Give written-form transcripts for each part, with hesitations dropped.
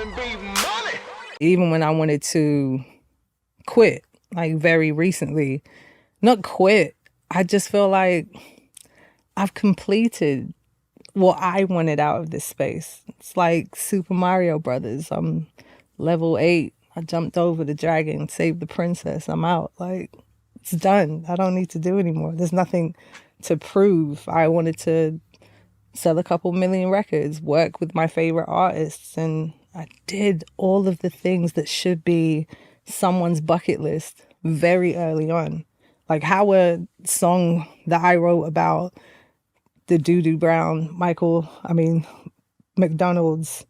R&B Money. Even when I wanted to quit, like very recently, not quit, I just feel like I've completed what I wanted out of this space. It's like Super Mario Brothers. I'm level 8. I jumped over the dragon, saved the princess. I'm out. Like, it's done. I don't need to do anymore. There's nothing to prove. I wanted to sell a couple million records, work with my favorite artists, and I did all of the things that should be someone's bucket list very early on. Like how a song that I wrote about the Doo-Doo Brown, McDonald's,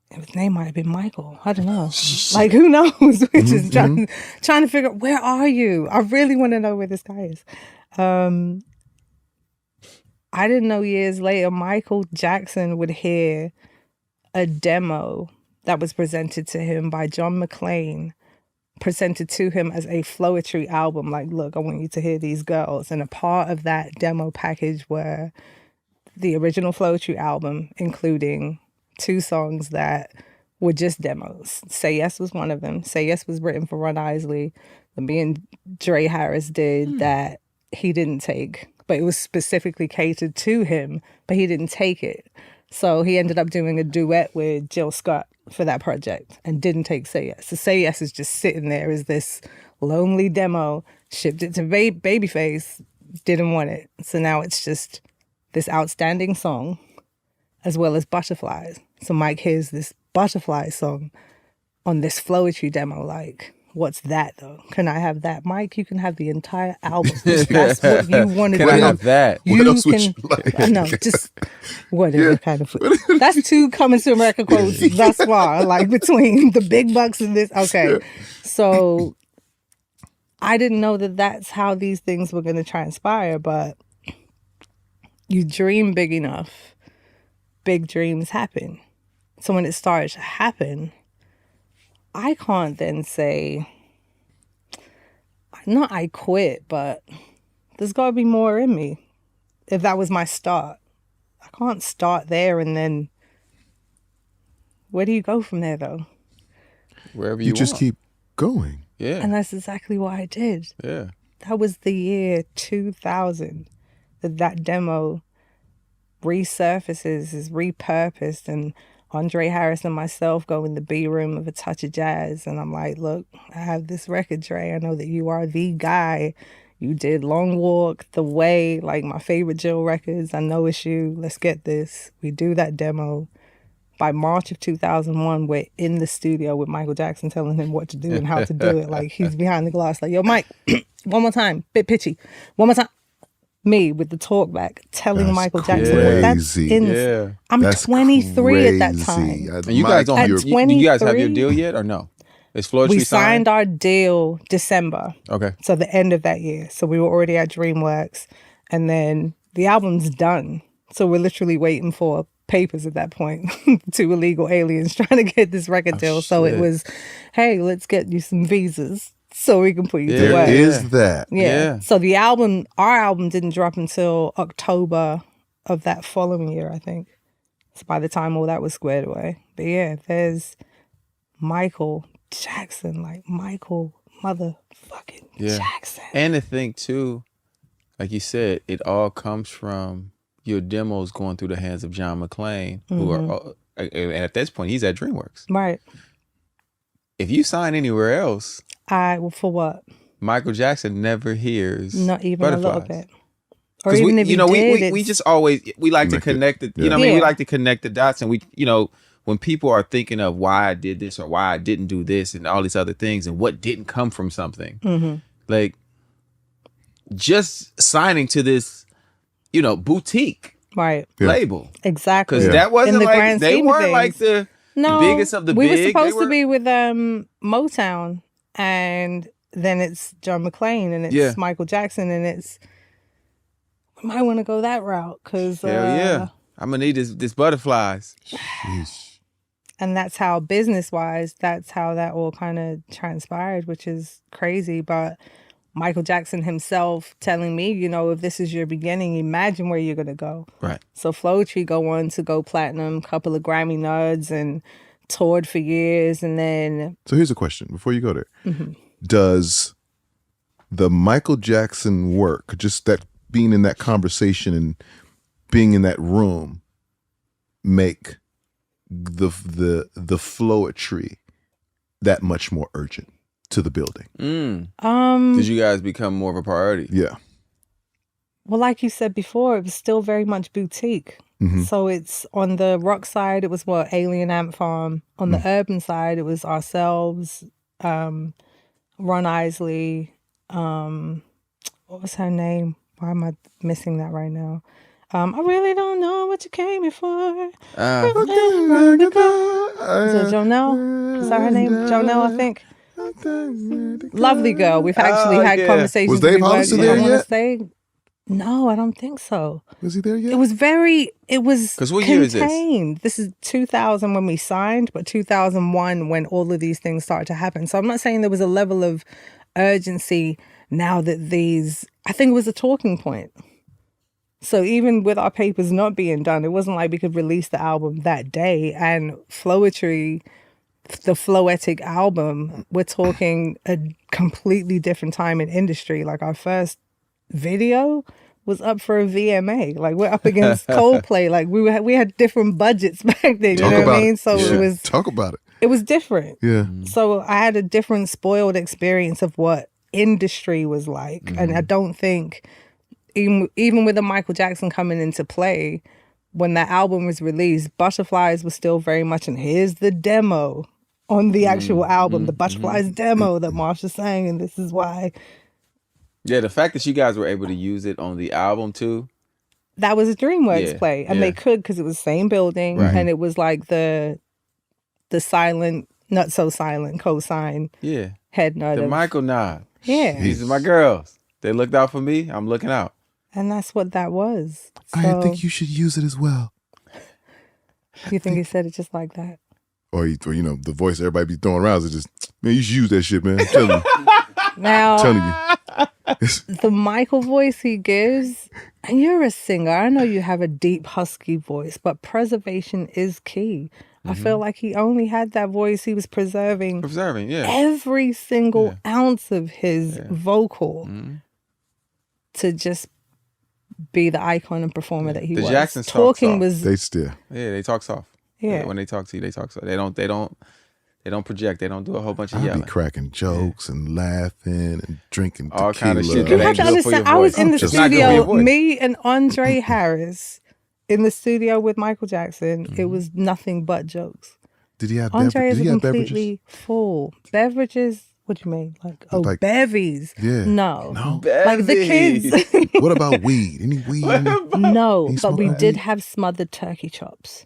his name might have been Michael. I don't know. Like, who knows? We're just trying to figure out, where are you? I really want to know where this guy is. I didn't know years later Michael Jackson would hear a demo that was presented to him by John McClain, presented to him as a Floetry album. Like, look, I want you to hear these girls. And a part of that demo package were the original Floetry album, including 2 songs that were just demos. Say Yes was one of them. Say Yes was written for Ron Isley. And me and Dre Harris did that he didn't take. But it was specifically catered to him, but he didn't take it. So he ended up doing a duet with Jill Scott for that project and didn't take Say Yes. So Say Yes is just sitting there as this lonely demo, shipped it to Babyface, didn't want it. So now it's just this outstanding song as well as Butterflies. So Mike hears this Butterfly song on this Floetry demo, like, what's that though? Can I have that? Mike, you can have the entire album. That's what you want to do. Can I have that? What else would you like? No, just whatever kind of food. That's 2 Coming to America quotes thus far, like between the big bucks and this. Okay. So I didn't know that that's how these things were going to transpire, but you dream big enough, big dreams happen. So when it starts to happen, I can't then say, not I quit, but there's got to be more in me. If that was my start, I can't start there and then, where do you go from there though? Wherever You just keep going. Yeah. And that's exactly what I did. Yeah. That was the year 2000 that demo resurfaces, is repurposed, and Andre Harris and myself go in the B room of A Touch of Jazz, and I'm like, look, I have this record, Dre. I know that you are the guy. You did Long Walk, The Way, like my favorite Jill records. I know it's you. Let's get this. We do that demo. By March of 2001, we're in the studio with Michael Jackson telling him what to do and how to do it. Like, he's behind the glass, like, yo, Mike, one more time, bit pitchy. One more time. Me with the talk back, telling That's Michael Jackson, crazy. I'm That's 23 at that crazy. time. And you guys don't At have do you guys have your 23? deal yet or no? Is Floetry We signed? signed our deal December. Okay. So the end of that year. So we were already at DreamWorks. And then the album's done. So we're literally waiting for papers at that point. 2 illegal aliens trying to get this record deal. So it shit. was, hey, let's get you some visas so we can put you to There work. is that. Yeah. So our album didn't drop until October of that following year, I think. So by the time all that was squared away. But yeah, there's Michael Jackson, like Michael motherfucking Jackson. And the thing too, like you said, it all comes from your demos going through the hands of John McClain, who are, and at this point, he's at DreamWorks. Right. If you sign anywhere else, For what? Michael Jackson never hears Not even a little Butterflies. bit. Or even if you did, we just always, we like to connect it. You know what I mean? We Yeah. like to connect the dots, and we, when people are thinking of why I did this or why I didn't do this and all these other things and what didn't come from something, like just signing to this, boutique right. label. Exactly. Because that wasn't In the like, grand they scheme of weren't like things. the biggest of the we big. were supposed They to be with Motown, and then it's John McClain, and it's Michael Jackson, and it's, we might want to go that route because Hell yeah. I'm going to need this Butterflies. Sheesh. and that's how business-wise, that's how that all kind of transpired, which is crazy. But Michael Jackson himself telling me, if this is your beginning, imagine where you're going to go. Right. So Floetry go on to go platinum, couple of Grammy nods, and toured for years, and then So here's a question before you go there. Does the Michael Jackson work, just that being in that conversation and being in that room, make the flowetry that much more urgent to the building? Did you guys become more of a priority? Yeah. well, like you said before, it was still very much boutique. So it's on the rock side, it was Alien Ant Farm. On the urban side, it was ourselves, Ron Isley, what was her name? Why am I missing that right now? I really don't know what you came here for. Is it Jonelle? Is that her name? Jonelle, I think. Lovely girl. We've actually had conversations. Was Dave Hollister there yet? No, I don't think so. Was he there yet? It was Because what year is this? contained. This is 2000 when we signed, but 2001 when all of these things started to happen. So I'm not saying there was a level of urgency now that I think it was a talking point. So even with our papers not being done, it wasn't like we could release the album that day. And Flowetry, the Floetic album, we're talking a completely different time in industry. Like our first video was up for a VMA. Like we're up against Coldplay. Like we had different budgets back then. You know what I mean? So Talk about it. It was different. Yeah. So I had a different spoiled experience of what industry was like. And I don't think even with the Michael Jackson coming into play, when that album was released, Butterflies was still very much, and here's the demo on the actual album, the Butterflies demo that Marsha sang, and this is why. Yeah, the fact that you guys were able to use it on the album too. That was a DreamWorks play, and they could because it was the same building, and it was like the silent, not so silent co-sign head nod. The Michael nod. Yeah. These are my girls. They looked out for me. I'm looking out. And that's what that was. So, I think you should use it as well. You think he said it just like that? Or the voice everybody be throwing around is just, man, you should use that shit, man. I'm telling you. Now, I'm telling you. the Michael voice he gives, and you're a singer. I know you have a deep, husky voice, but preservation is key. I feel like he only had that voice. He was preserving every single ounce of his vocal to just be the icon and performer that he was. The Jacksons talking was they still. Yeah, they talk soft. Yeah. When they talk to you, they talk soft. They don't project. They don't do a whole bunch of I'll yelling. be cracking jokes and laughing and drinking all tequila. kind of shit. You have to understand, I was in the studio, me and Andre Harris in the studio with Michael Jackson. It was nothing but jokes. Did he have Andre beverages? is completely full. Beverages? What do you mean? Like bevies? Yeah. No. Bevies. Like the kids. What about weed? Any weed? No, but smoke we weed? did have smothered turkey chops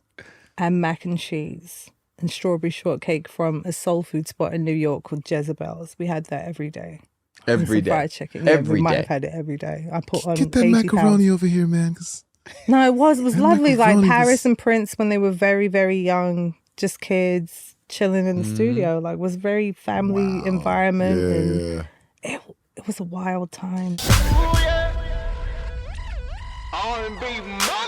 and mac and cheese and strawberry shortcake from a soul food spot in New York called Jezebel's. We had that every day. Every day. Fried chicken. Every we might day. have had it every day. I put on Get that 80 macaroni pounds. over here, man. 'Cause No, it was lovely. Like macaroni Paris was- and Prince when they were very, very young, just kids chilling in the studio. Like, was very family environment. And it was a wild time. R&B Money.